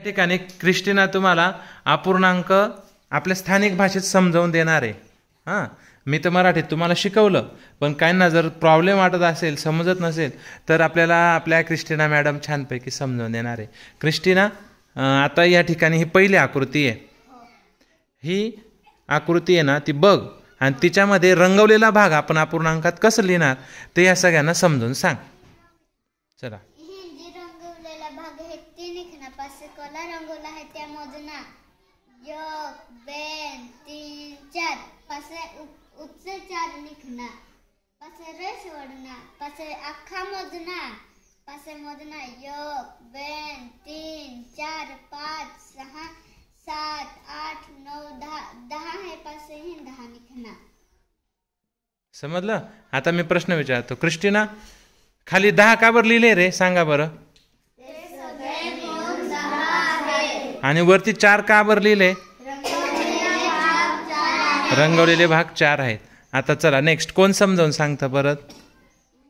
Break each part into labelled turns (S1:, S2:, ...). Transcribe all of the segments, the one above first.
S1: ठिकाणी क्रिस्टिना तुम्हाला अपूर्णांक आपल्या स्थानिक भाषेत समजावून देणार आहे। हां, मी तर मराठीत तुम्हाला शिकवलं, पण काहींना जर प्रॉब्लेम वाटत असेल, समजत नसेल, तर आपल्याला आपल्या क्रिस्टिना मॅडम छानपैकी समजावून देणार आहे। क्रिस्टिना, आता या ठिकाणी ही पहिली आकृती आहे। ही आकृती आहे ना, ती बघ आणि तिच्यामध्ये रंगवलेला भाग आपण अपूर्णांकात कसं लिहिणार ते या सगळ्यांना समजून सांग। चला,
S2: रंगवलेला भाग आहे ते लिखना, पासे कोला रंगवला आहे त्या मोजना 1 2 3 4 पासे उत्से 4 लिखना, पासे रेष ओढना, पासे अख्खा मोजना, पासे मोजना 1 2 3 4 5 6 7 8 9 10 है, पासे ही 10 लिखना।
S1: समजलं? आता मी प्रश्न विचारतो, क्रिस्टिना खाली 10 का बरं लिहिले रे, सांगा बरं? आणि वरती 4 का बरं लिहिले? रंगवलेले भाग 4 आहेत। आता चला नेक्स्ट, कोण समजावून सांगतं परत?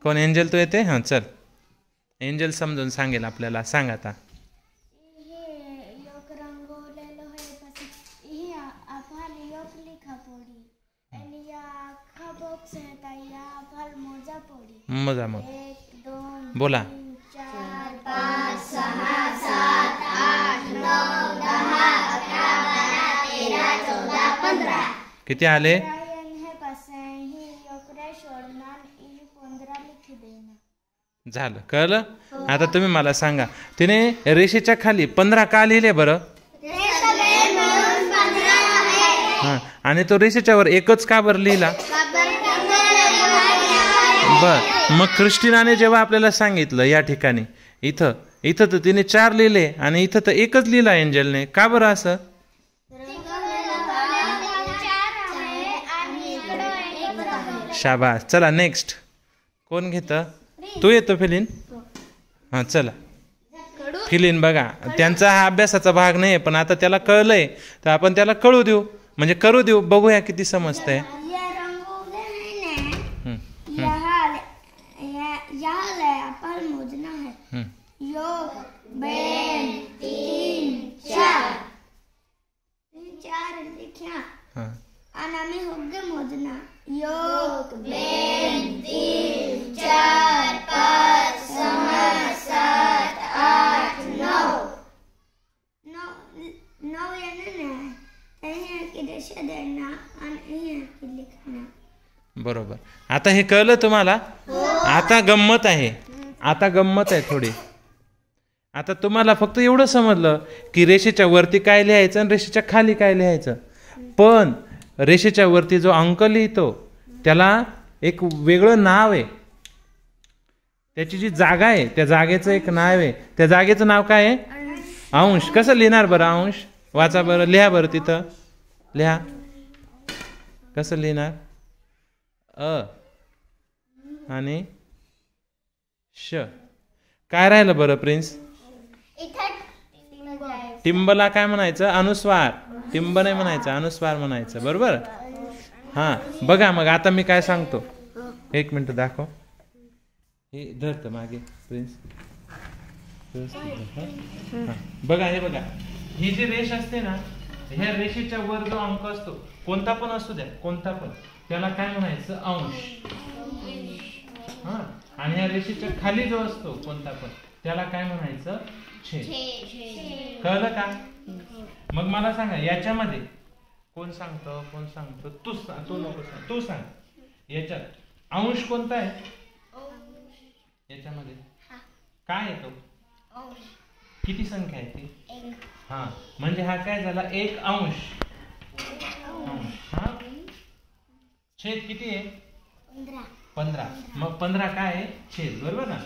S1: कोण? एंजल तू येते? हां चल, एंजल समजावून सांगेल आपल्याला, सांग आता। मजा मग बोला।
S2: 4 5 6 7 8 9 10 11 12 13 14 15
S1: किती आले? झालं, कळलं? आता तुम्ही मला सांगा, तिने रेषेच्या खाली 15 का लिहिले बरं? हां, आणि तो रेषेच्या वर एकच का बरं लिहिला? बर, मग क्रिस्टिनाने जेव्हा आपल्याला सांगितलं या ठिकाणी इथं तर तिने 4 लिहिले आणि इथं तर एकच लिहिला एंजलने, का बरं असं? शाबास। चला नेक्स्ट, कोण घेतं? तू येतो फिलिन? हां चला, फिलिन बघा, त्यांचा हा अभ्यासाचा भाग नाही, पण आता त्याला कळलंय तर आपण त्याला कळू देऊ, म्हणजे करू देऊ, बघूया किती समजतंय।
S2: मोजना है 1 2 3 4 लिखा आणि मी होगे मोजना 1 2 3 4 5 6 7 8 9 याने की रेषा देना आणि की लिखना। बरोबर,
S1: आता हे कळलं तुम्हाला? आता गंमत आहे, आता गंमत आहे थोडी। आता तुम्हाला फक्त एवढं समजलं की रेषेच्या वरती काय लिहायचं आणि रेषेच्या खाली काय लिहायचं, पण रेषेच्या वरती जो अंक लिहितो त्याला एक वेगळं नाव आहे, त्याची जी जागा आहे त्या जागेचं एक नाव आहे, त्या जागेचं नाव काय आहे? अंश। कसं लिहिणार बरं अंश? वाचा बरं, लिहा बरं, तिथं लिहा, कसं लिहिणार? आणि श काय राहिलं बरं प्रिन्स? टिंबला काय म्हणायचं? अनुस्वार। टिंब नाही म्हणायचं, अनुस्वार म्हणायचं, बरोबर? हां बघा, मग आता मी काय सांगतो, 1 मिनिट दाखव, हे धरतं मागे प्रिन्स, बघा, हे बघा, ही जी रेष असते ना, ह्या रेषेच्या वर जो अंक असतो, कोणता पण असू द्या, कोणता पण, त्याला काय म्हणायचं? अंश। हां, आणि ह्या रेषेच्या खाली जो असतो कोणता पण, त्याला काय म्हणायचं? छेद। कळलं का? मग मला सांगा, याच्यामध्ये कोण सांगतो? कोण सांगतो? तू नको सांग, तू सांग, याच्यात अंश कोणता आहे? याच्यामध्ये काय येतो? किती संख्या आहे ती? 1। हां, म्हणजे हा काय झाला? 1 अंश। हां, छेद किती आहे? 15। मग 15 काय आहे? छेद, बरोबर ना?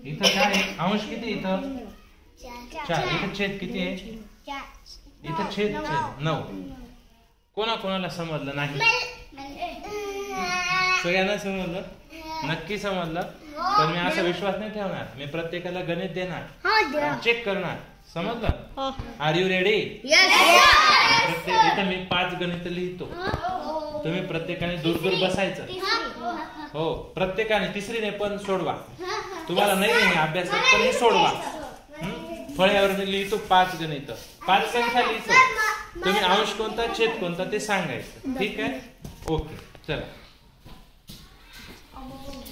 S1: इथं काय आहे? अंश किती इथं? 4। इथं छेद किती आहे? इथं छेद 9। कोणाला समजलं नाही? सगळ्यांना समजलं? नक्की समजलं? तर मी असा विश्वास नाही ठेवणार, मी प्रत्येकाला गणित देणार, चेक करणार, समजलं? Are you ready? इथं मी 5 गणित लिहितो, तुम्ही प्रत्येकाने दूर बसायचं, हो, प्रत्येकाने तिसरीने पण सोडवा, तुम्हाला नाही अभ्यासात पण सोडवा। फळ्यावर मी लिहितो 5 गणित, 5 संख्या लिहितो, तुम्ही अंश कोणता छेद कोणता ते सांगायचं. ठीक आहे, ओके, चला.